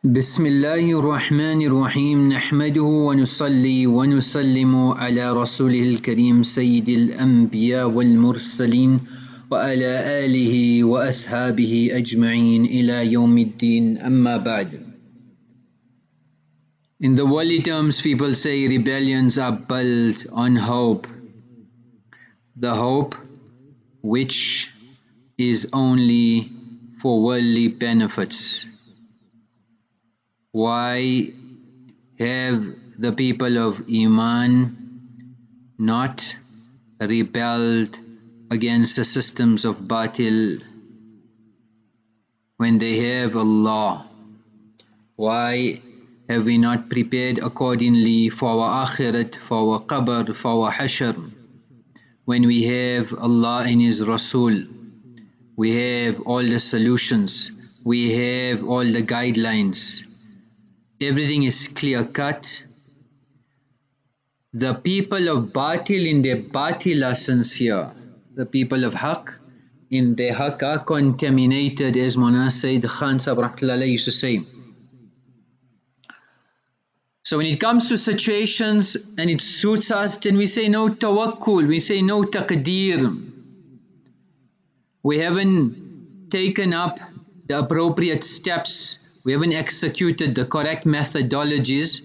بسم الله الرحمن الرحيم نحمده ونصلي ونسلم على رسوله الكريم سيد الأنبياء والمرسلين وعلى آله وأصحابه أجمعين إلى يوم الدين أما بعد. In the worldly terms, people say rebellions are built on hope. The hope which is only for worldly benefits. Why have the people of Iman not rebelled against the systems of batil when they have Allah? Why have we not prepared accordingly for our akhirat, for our qabr, for our hashr? When we have Allah and His Rasul, we have all the solutions, we have all the guidelines. Everything is clear cut. The people of batil in their batil are sincere. The people of haqq in their haqq are contaminated, as Mawlana Sayyid Khan Sahib Rahmatullah used to say. So when it comes to situations and it suits us, then we say no tawakkul, we say no taqdeer. We haven't taken up the appropriate steps, we haven't executed the correct methodologies,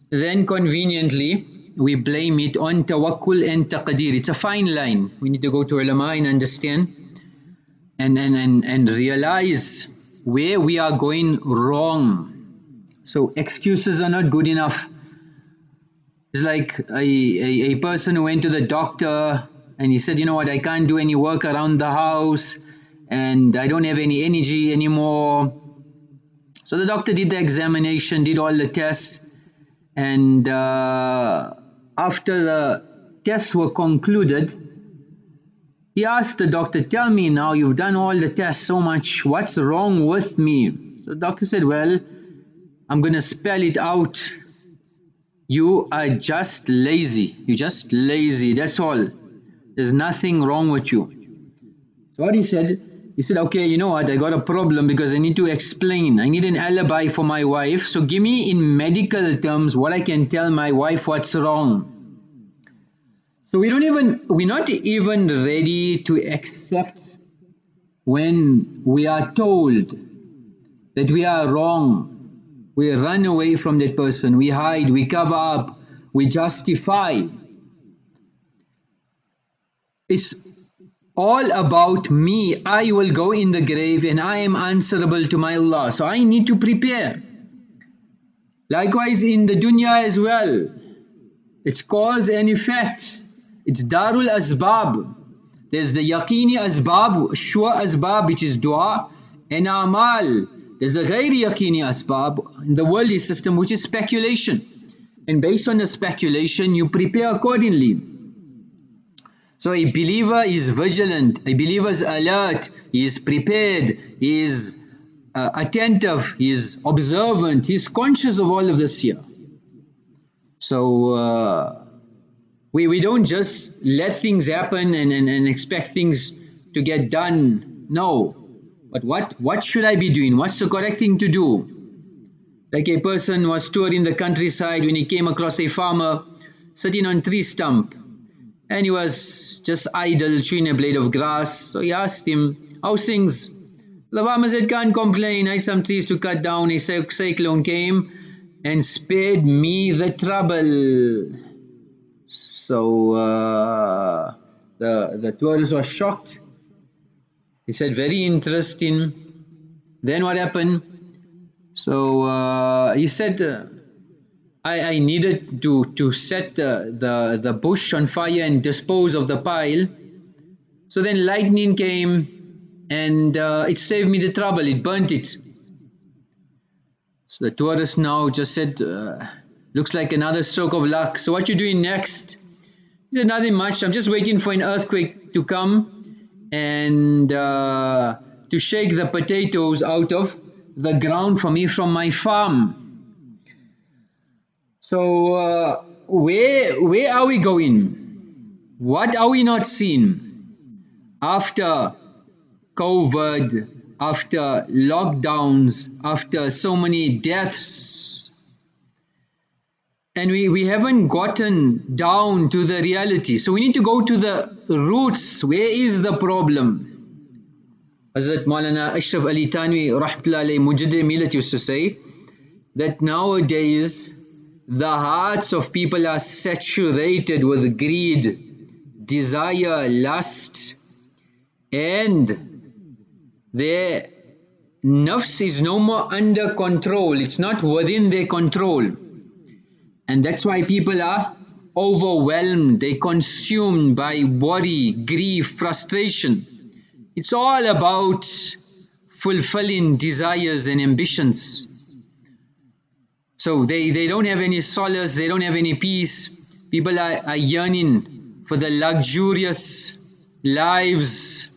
then conveniently we blame it on tawakkul and taqdeer. It's a fine line. We need to go to ulama and understand and realize where we are going wrong. So excuses are not good enough. It's like a person who went to the doctor and he said, you know what, I can't do any work around the house and I don't have any energy anymore. So the doctor did the examination, did all the tests, and after the tests were concluded, he asked the doctor, tell me now, you've done all the tests so much, what's wrong with me? So the doctor said, well, I'm going to spell it out. You are just lazy. You're just lazy, that's all. There's nothing wrong with you. So what he said, okay, you know what, I got a problem because I need to explain. I need an alibi for my wife. So give me in medical terms what I can tell my wife what's wrong. So we're not even ready to accept when we are told that we are wrong. We run away from that person. We hide, we cover up, we justify. It's all about me. I will go in the grave and I am answerable to my Allah. So I need to prepare. Likewise in the dunya as well. It's cause and effect. It's darul asbab. There's the yaqini asbab, sure asbab, which is dua and amal. There's a ghairi yaqini asbab in the worldly system, which is speculation. And based on the speculation, you prepare accordingly. So a believer is vigilant, a believer is alert, he is prepared, he is attentive, he is observant, he is conscious of all of this here. So we don't just let things happen and expect things to get done. No. But what should I be doing? What's the correct thing to do? Like a person was touring the countryside when he came across a farmer sitting on a tree stump. And he was just idle, chewing a blade of grass. So he asked him, how's things? The farmer said, can't complain. I had some trees to cut down. A cyclone came and spared me the trouble. So the tourist was shocked. He said, very interesting. Then what happened? So he said, I needed to set the bush on fire and dispose of the pile. So then lightning came and it saved me the trouble, it burnt it. So the tourist now just said, looks like another stroke of luck. So what you doing next? He said, nothing much, I'm just waiting for an earthquake to come and to shake the potatoes out of the ground for me from my farm. So where are we going? What are we not seeing? After COVID, after lockdowns, after so many deaths, and we haven't gotten down to the reality. So we need to go to the roots. Where is the problem? Hazrat Maulana Ashraf Ali Thanwi Rahmatullah alayhi Mujaddid Millat used to say that nowadays the hearts of people are saturated with greed, desire, lust, and their nafs is no more under control. It's not within their control. And that's why people are overwhelmed. They're consumed by worry, grief, frustration. It's all about fulfilling desires and ambitions. So they don't have any solace, they don't have any peace. People are yearning for the luxurious lives,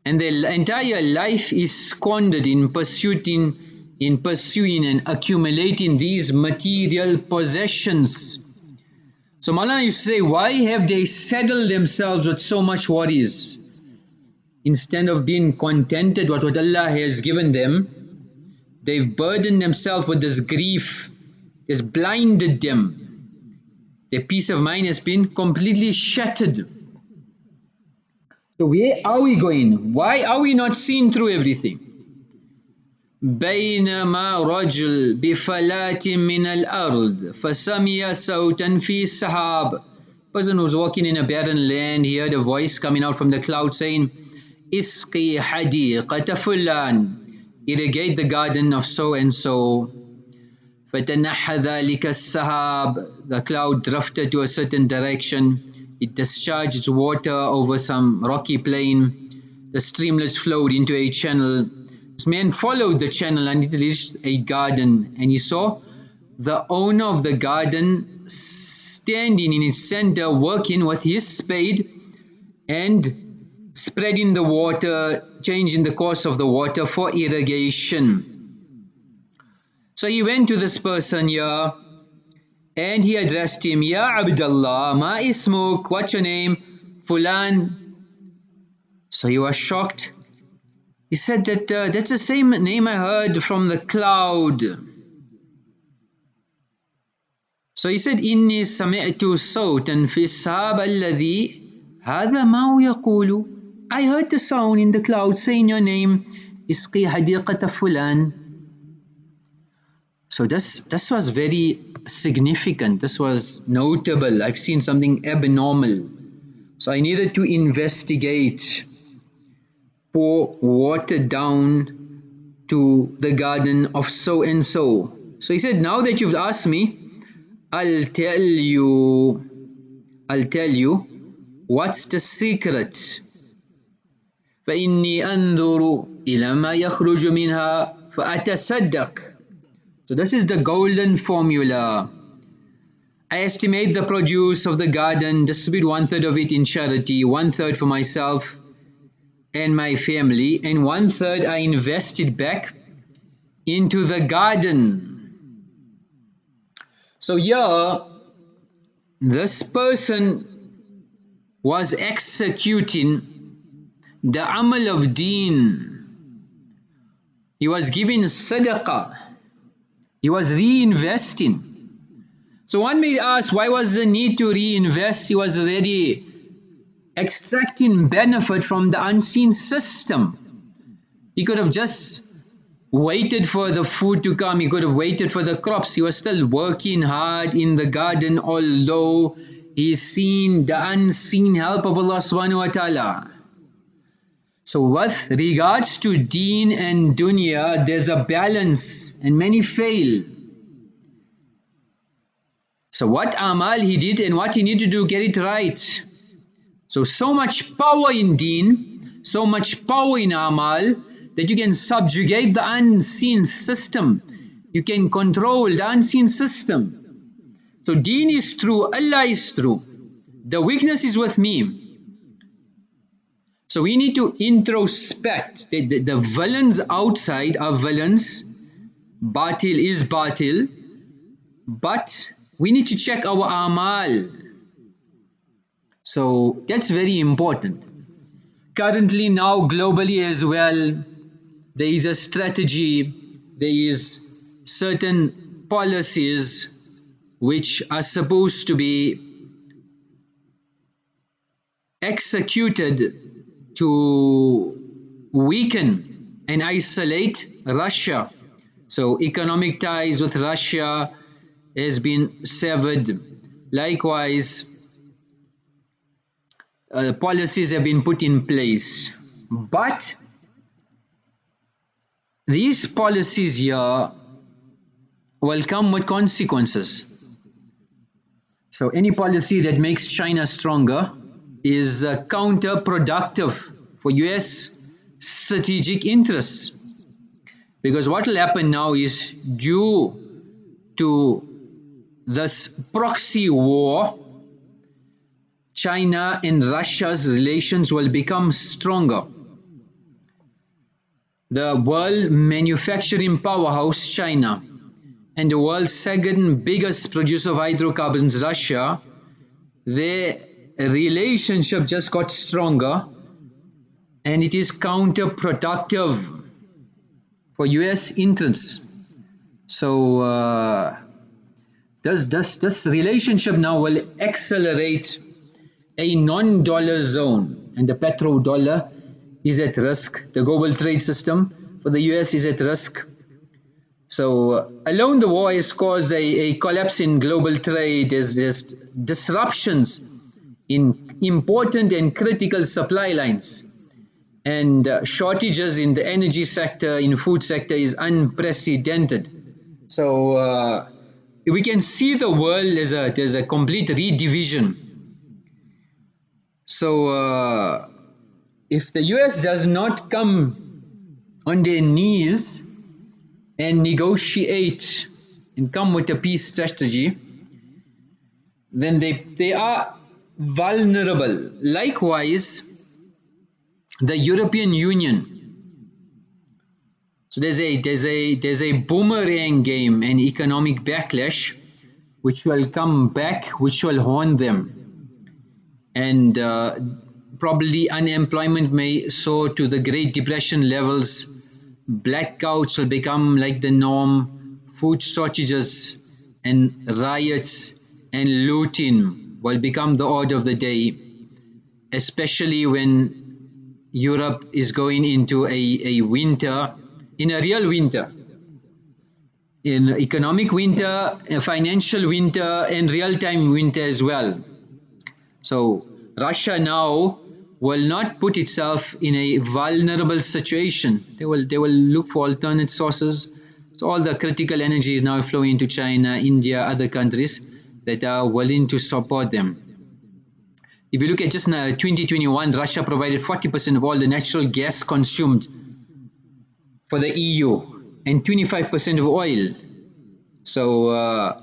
and their entire life is squandered in pursuing and accumulating these material possessions. So Maulana used to say, why have they saddled themselves with so much worries? Instead of being contented with what Allah has given them, they've burdened themselves with this grief. It's blinded them. Their peace of mind has been completely shattered. So where are we going? Why are we not seeing through everything? بينما رجل بفلاة من الأرض فسمع صوتا في السحاب. Person who's walking in a barren land, he heard a voice coming out from the cloud saying, اسقي حديقة فلان, irrigate the garden of so and so. فتنحى ذلك السحاب, the cloud drifted to a certain direction. It discharged its water over some rocky plain. The streamlets flowed into a channel. This man followed the channel and it reached a garden, and he saw the owner of the garden standing in its center, working with his spade and spreading the water, changing the course of the water for irrigation. So he went to this person here and he addressed him, Ya Abdullah, ma ismuk, what's your name? Fulan. So he was shocked. He said that that's the same name I heard from the cloud. So he said, Inni sami'tu sawtan fi as-sahab alladhi hadha ma yaqulu. I heard the sound in the cloud saying your name, Isqi hadiqata fulan. So this was very significant. This was notable. I've seen something abnormal. So I needed to investigate, pour water down to the garden of so and so. So he said, now that you've asked me, I'll tell you what's the secret. فإني أنظر إلى ما يخرج منها فأتصدق. So this is the golden formula. I estimate the produce of the garden, distribute 1/3 of it in charity, 1/3 for myself and my family, and 1/3 I invest it back into the garden. So here, this person was executing the amal of deen. He was giving sadaqah. He was reinvesting. So one may ask, why was the need to reinvest? He was already extracting benefit from the unseen system. He could have just waited for the food to come. He could have waited for the crops. He was still working hard in the garden, although he's seen the unseen help of Allah subhanahu wa ta'ala. So with regards to deen and dunya, there's a balance and many fail. So what amal he did and what he needed to do, get it right. So much power in deen, so much power in amal, that you can subjugate the unseen system. You can control the unseen system. So deen is true, Allah is true. The weakness is with me. So we need to introspect. The villains outside are villains. Batil is batil. But we need to check our amal. So that's very important. Currently now globally as well, there is a strategy, there is certain policies which are supposed to be executed to weaken and isolate Russia. So economic ties with Russia has been severed. Likewise, policies have been put in place. But these policies here will come with consequences. So any policy that makes China stronger is counterproductive for US strategic interests. Because what will happen now is, due to this proxy war, China and Russia's relations will become stronger. The world manufacturing powerhouse, China, and the world's second biggest producer of hydrocarbons, Russia, their relationship just got stronger, and it is counterproductive for US interests. So this relationship now will accelerate a non-dollar zone, and the petrodollar is at risk. The global trade system for the US is at risk. So alone the war has caused a collapse in global trade. There's disruptions in important and critical supply lines, and shortages in the energy sector, in food sector, is unprecedented. So we can see the world as there's a complete redivision. So if the US does not come on their knees and negotiate and come with a peace strategy, then they are vulnerable. Likewise, the European Union. So there's a boomerang game, an economic backlash, which will come back, which will haunt them, and probably unemployment may soar to the Great Depression levels. Blackouts will become like the norm. Food shortages and riots and looting will become the order of the day, especially when Europe is going into a winter, in a real winter, in economic winter, a financial winter, and real-time winter as well. So Russia now will not put itself in a vulnerable situation. They will look for alternate sources. So all the critical energy is now flowing into China, India, other countries that are willing to support them. If you look at just now, 2021, Russia provided 40% of all the natural gas consumed for the EU and 25% of oil. So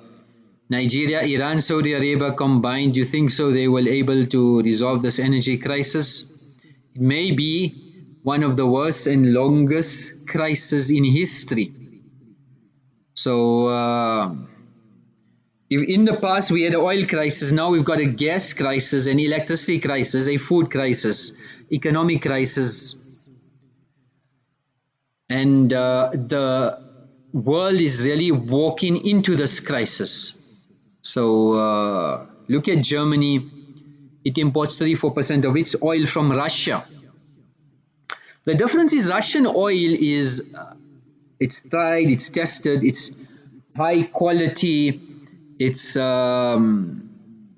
Nigeria, Iran, Saudi Arabia combined, do you think so they will able to resolve this energy crisis? It may be one of the worst and longest crises in history. So if in the past we had an oil crisis, now we've got a gas crisis, an electricity crisis, a food crisis, economic crisis, and the world is really walking into this crisis. So look at Germany. It imports 34% of its oil from Russia. The difference is Russian oil is it's tried, it's tested, it's high quality, it's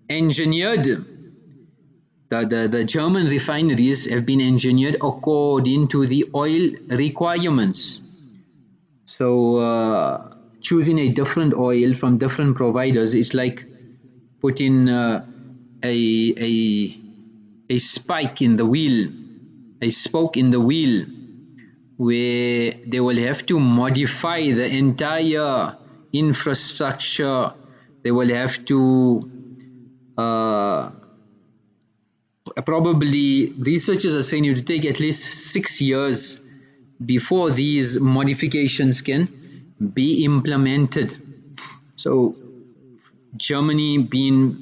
engineered. The German refineries have been engineered according to the oil requirements. So choosing a different oil from different providers is like putting a spike in the wheel, a spoke in the wheel, where they will have to modify the entire infrastructure. They will have to probably, researchers are saying, you have to take at least 6 years before these modifications can be implemented. So Germany being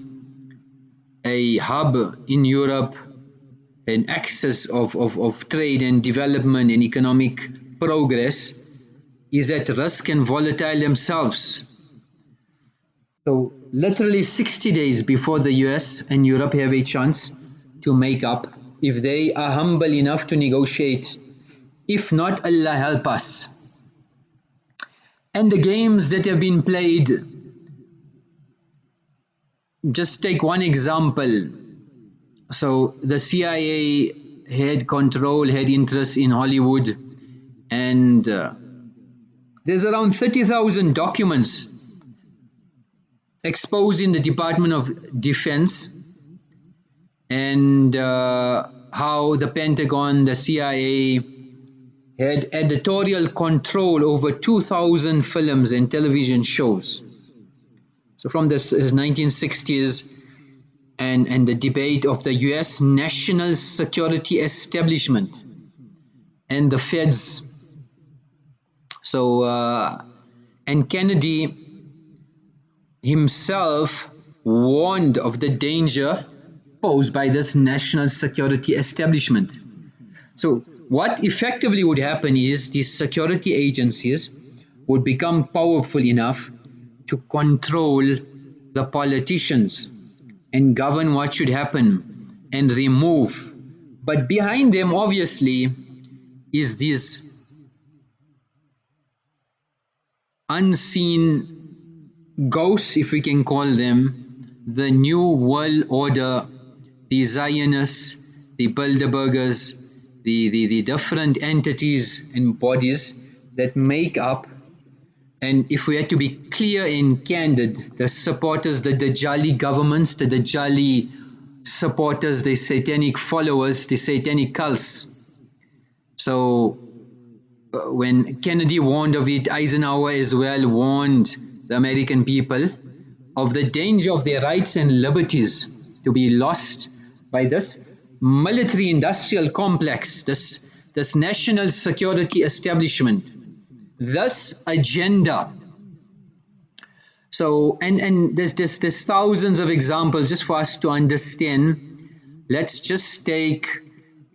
a hub in Europe, an axis of trade and development and economic progress is at risk and volatile themselves. So literally 60 days before the US and Europe have a chance to make up, if they are humble enough to negotiate. If not, Allah help us. And the games that have been played, just take one example. So the CIA had control, had interest in Hollywood, and there's around 30,000 documents exposing the Department of Defense and how the Pentagon, the CIA had editorial control over 2,000 films and television shows. So from the 1960s and the debate of the US national security establishment and the feds. So and Kennedy himself warned of the danger posed by this national security establishment. So what effectively would happen is these security agencies would become powerful enough to control the politicians and govern what should happen and remove. But behind them obviously is these unseen ghosts, if we can call them, the New World Order, the Zionists, the Bilderbergers, the different entities and bodies that make up, and if we had to be clear and candid, the supporters, the Dajjali governments, the Dajjali supporters, the satanic followers, the satanic cults. So when Kennedy warned of it, Eisenhower as well warned the American people of the danger of their rights and liberties to be lost by this military industrial complex, this national security establishment, this agenda. So and there's thousands of examples just for us to understand. Let's just take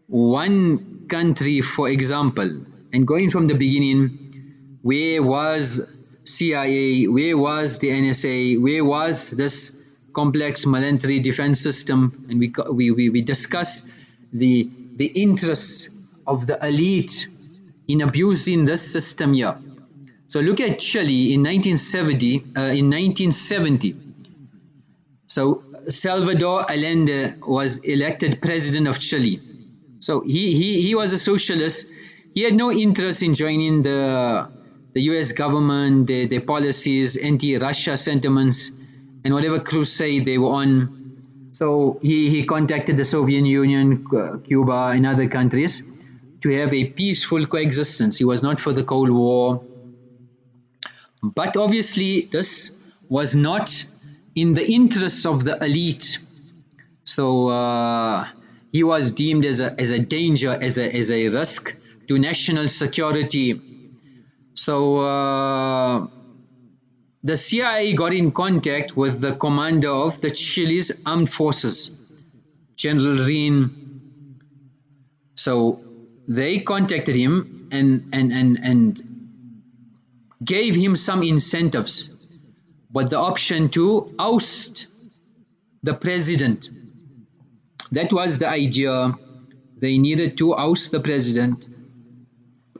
one country for example, and going from the beginning, where was CIA, where was the NSA, where was this complex military defense system, and we discuss the interests of the elite in abusing this system here. So look at Chile in 1970. So Salvador Allende was elected president of Chile. So he was a socialist. He had no interest in joining the US government, their policies, anti-Russia sentiments, and whatever crusade they were on. So he contacted the Soviet Union, Cuba, and other countries to have a peaceful coexistence. He was not for the Cold War. But obviously this was not in the interests of the elite. So he was deemed as a danger, as a risk to national security. So the CIA got in contact with the commander of the Chile's armed forces, General Reen. So they contacted him and gave him some incentives, but the option to oust the president. That was the idea. They needed to oust the president,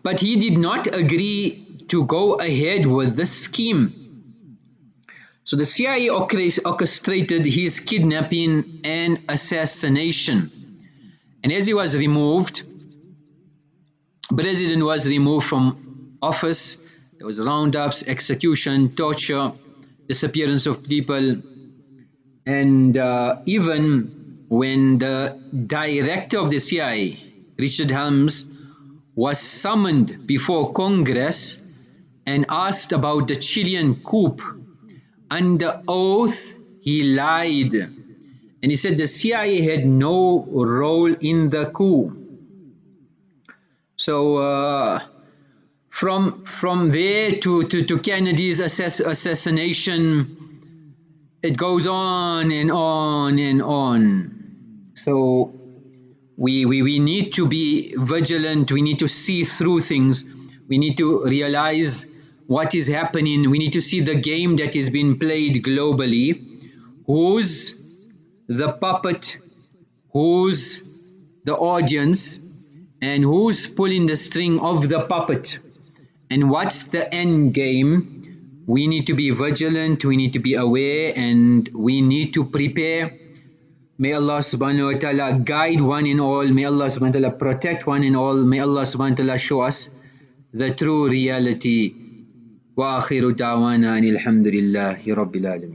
but he did not agree to go ahead with the scheme. So the CIA orchestrated his kidnapping and assassination. And as he was removed, president was removed from office. There was roundups, execution, torture, disappearance of people, and even when the director of the CIA, Richard Helms, was summoned before Congress and asked about the Chilean coup, under oath he lied, and he said the CIA had no role in the coup. So from there to Kennedy's assassination, it goes on and on and on. So we need to be vigilant. We need to see through things. We need to realize what is happening. We need to see the game that is being played globally. Who's the puppet? Who's the audience? And who's pulling the string of the puppet? And what's the end game? We need to be vigilant, we need to be aware, and we need to prepare. May Allah subhanahu wa ta'ala guide one and all. May Allah subhanahu wa ta'ala protect one and all. May Allah subhanahu wa ta'ala show us the true reality. Wa akhiru da'wana anil hamdulillahi rabbil alamin.